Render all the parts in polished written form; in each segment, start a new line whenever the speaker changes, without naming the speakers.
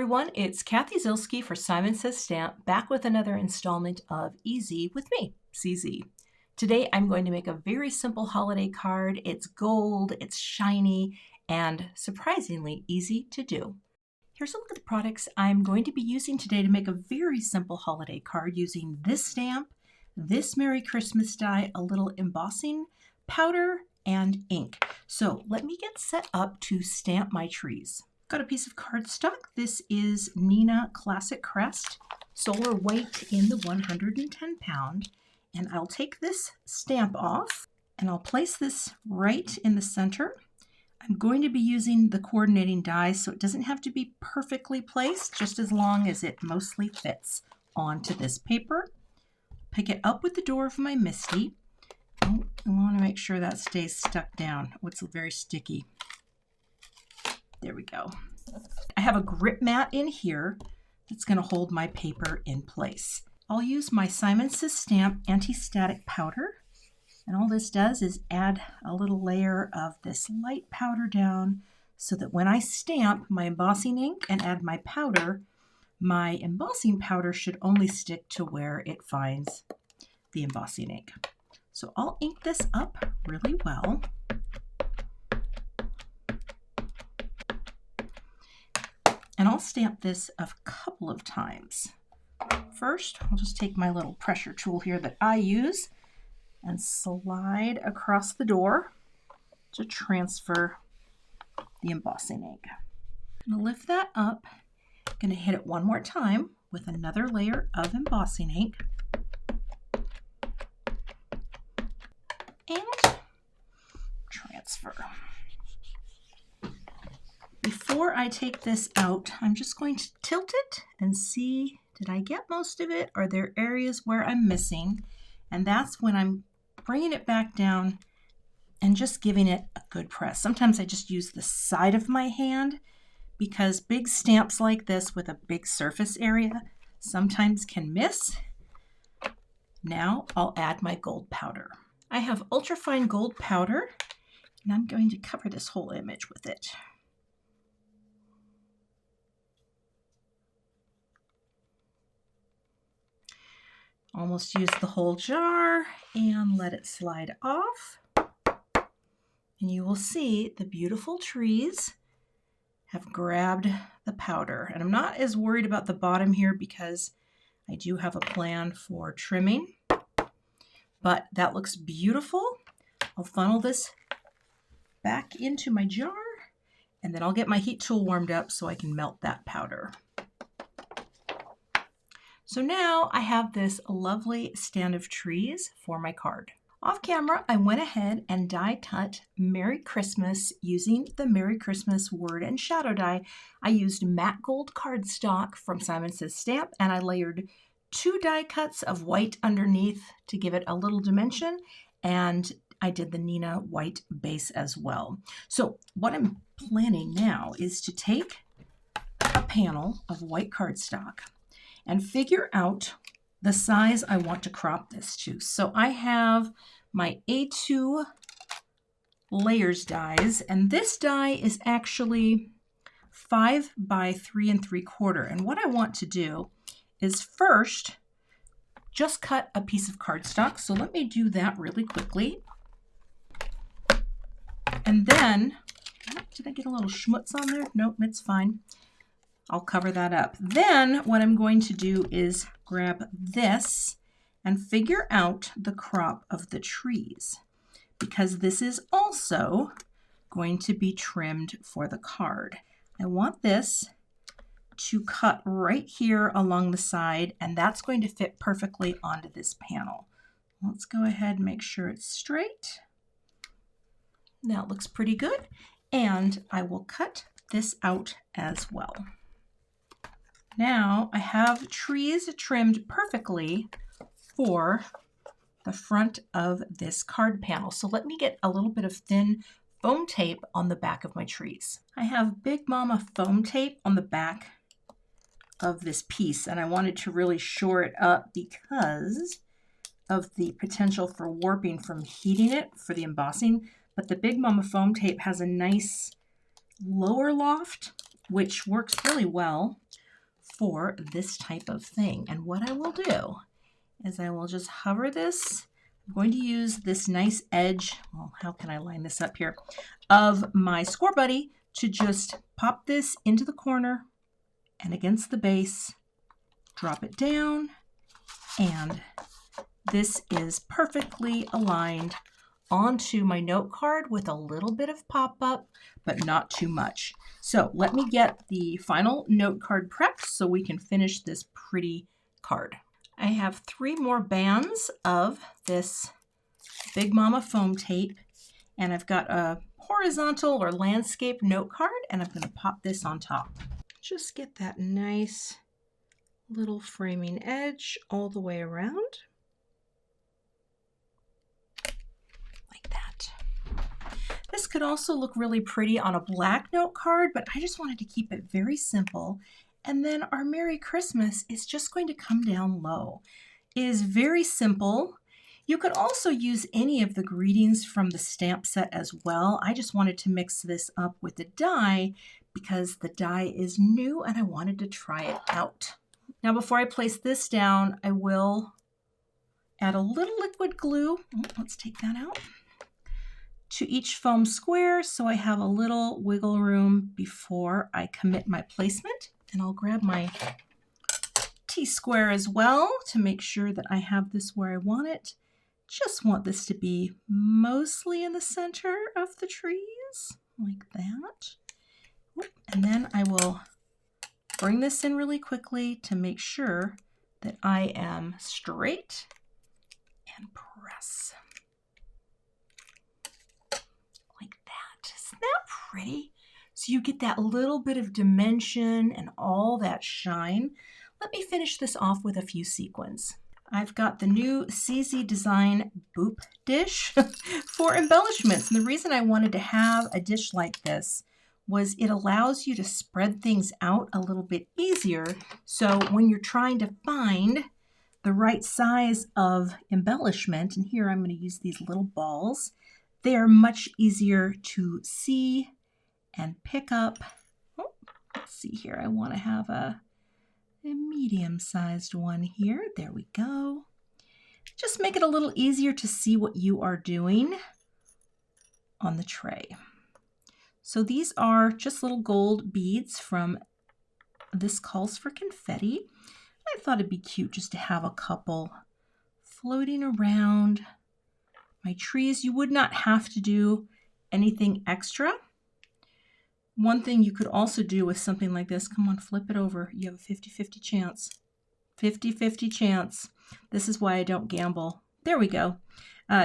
everyone, it's Kathy Zilski for Simon Says Stamp, back with another installment of Easy with me, CZ. Today I'm going to make a very simple holiday card. It's gold, it's shiny, and surprisingly easy to do. Here's a look at the products I'm going to be using today to make a very simple holiday card using this stamp, this Merry Christmas die, a little embossing powder, and ink. So let me get set up to stamp my trees. Got a piece of cardstock. This is Neenah Classic Crest, Solar White in the 110 pound. And I'll take this stamp off and I'll place this right in the center. I'm going to be using the coordinating die, so it doesn't have to be perfectly placed, just as long as it mostly fits onto this paper. Pick it up with the door of my MISTI. Oh, I want to make sure that stays stuck down. Oh, it's very sticky. There we go. I have a grip mat in here that's going to hold my paper in place. I'll use my Simon Says Stamp anti-static powder. And all this does is add a little layer of this light powder down so that when I stamp my embossing ink and add my powder, my embossing powder should only stick to where it finds the embossing ink. So I'll ink this up really well. And I'll stamp this a couple of times. First, I'll just take my little pressure tool here that I use and slide across the door to transfer the embossing ink. I'm going to lift that up. I'm going to hit it one more time with another layer of embossing ink. And transfer. Before I take this out, I'm just going to tilt it and see, did I get most of it? Are there areas where I'm missing? And that's when I'm bringing it back down and just giving it a good press. Sometimes I just use the side of my hand because big stamps like this with a big surface area sometimes can miss. Now I'll add my gold powder. I have ultrafine gold powder and I'm going to cover this whole image with it. Almost use the whole jar and let it slide off. And you will see the beautiful trees have grabbed the powder. And I'm not as worried about the bottom here because I do have a plan for trimming. But that looks beautiful. I'll funnel this back into my jar and then I'll get my heat tool warmed up so I can melt that powder. So now I have this lovely stand of trees for my card. Off camera, I went ahead and die cut Merry Christmas using the Merry Christmas word and shadow die. I used matte gold cardstock from Simon Says Stamp and I layered 2 die cuts of white underneath to give it a little dimension, and I did the Neenah white base as well. So what I'm planning now is to take a panel of white cardstock and figure out the size I want to crop this to. So I have my A2 layers dies, and this die is actually 5 by 3 3/4. And what I want to do is first just cut a piece of cardstock. So let me do that really quickly. And then, did I get a little schmutz on there? Nope, it's fine. I'll cover that up. Then what I'm going to do is grab this and figure out the crop of the trees, because this is also going to be trimmed for the card. I want this to cut right here along the side, and that's going to fit perfectly onto this panel. Let's go ahead and make sure it's straight. That looks pretty good. And I will cut this out as well. Now I have trees trimmed perfectly for the front of this card panel. So let me get a little bit of thin foam tape on the back of my trees. I have Big Mama foam tape on the back of this piece, and I wanted to really shore it up because of the potential for warping from heating it for the embossing. But the Big Mama foam tape has a nice lower loft, which works really well for this type of thing. And what I will do is I will just hover this. I'm going to use this nice edge, well, how can I line this up here, of my Score Buddy to just pop this into the corner and against the base, drop it down, and this is perfectly aligned onto my note card with a little bit of pop-up, but not too much. So let me get the final note card prepped so we can finish this pretty card. I have 3 more bands of this Big Mama foam tape, and I've got a horizontal or landscape note card, and I'm going to pop this on top. Just get that nice little framing edge all the way around. Like that. This could also look really pretty on a black note card, but I just wanted to keep it very simple. And then our Merry Christmas is just going to come down low. It is very simple. You could also use any of the greetings from the stamp set as well. I just wanted to mix this up with the die because the die is new and I wanted to try it out. Now before I place this down, I will add a little liquid glue. Let's take that out. To each foam square so I have a little wiggle room before I commit my placement. And I'll grab my T-square as well to make sure that I have this where I want it. Just want this to be mostly in the center of the trees, like that. And then I will bring this in really quickly to make sure that I am straight and press. Like that. Isn't that pretty? So you get that little bit of dimension and all that shine. Let me finish this off with a few sequins. I've got the new CZ Design Boop dish for embellishments. And the reason I wanted to have a dish like this was it allows you to spread things out a little bit easier. So when you're trying to find the right size of embellishment, and here I'm going to use these little balls, they are much easier to see and pick up. Oh, let's see here. I want to have a medium-sized one here. There we go. Just make it a little easier to see what you are doing on the tray. So these are just little gold beads from This Calls for Confetti. I thought it'd be cute just to have a couple floating around my trees. You would not have to do anything extra. One thing you could also do with something like this, come on, flip it over. You have a 50-50 chance. 50-50 chance. This is why I don't gamble. There we go.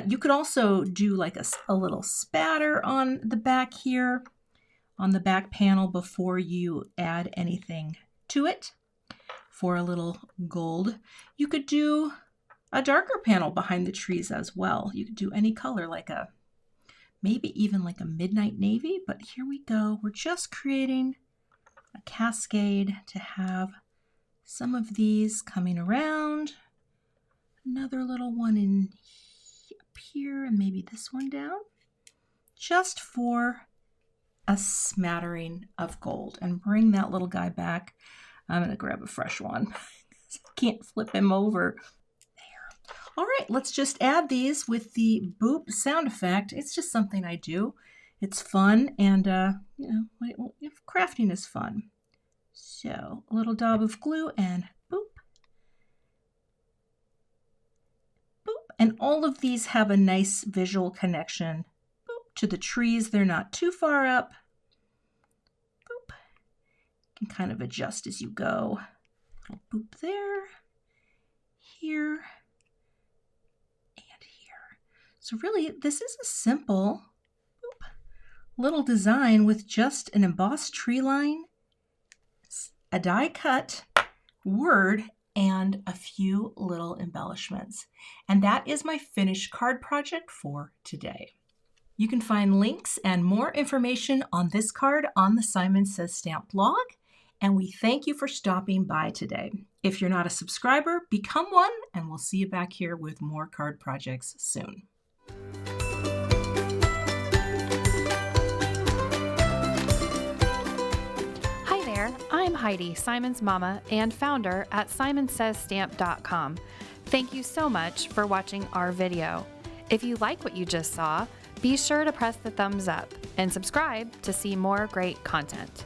You could also do like a little spatter on the back here, on the back panel before you add anything to it for a little gold. You could do a darker panel behind the trees as well. You could do any color, like a maybe even like a midnight navy, but here we go. We're just creating a cascade to have some of these coming around. Another little one in up here, and maybe this one down, just for a smattering of gold. And bring that little guy back. I'm gonna grab a fresh one. I can't flip him over. All right, let's just add these with the boop sound effect. It's just something I do. It's fun, and you know, crafting is fun. So a little dab of glue and boop, boop. And all of these have a nice visual connection. Boop to the trees. They're not too far up. Boop. You can kind of adjust as you go. Little boop there, here. So really, this is a simple little design with just an embossed tree line, a die cut, word, and a few little embellishments. And that is my finished card project for today. You can find links and more information on this card on the Simon Says Stamp blog. And we thank you for stopping by today. If you're not a subscriber, become one, and we'll see you back here with more card projects soon.
Hi there, I'm Heidi, Simon's mama and founder at simonsaysstamp.com. Thank you so much for watching our video. If you like what you just saw, be sure to press the thumbs up and subscribe to see more great content.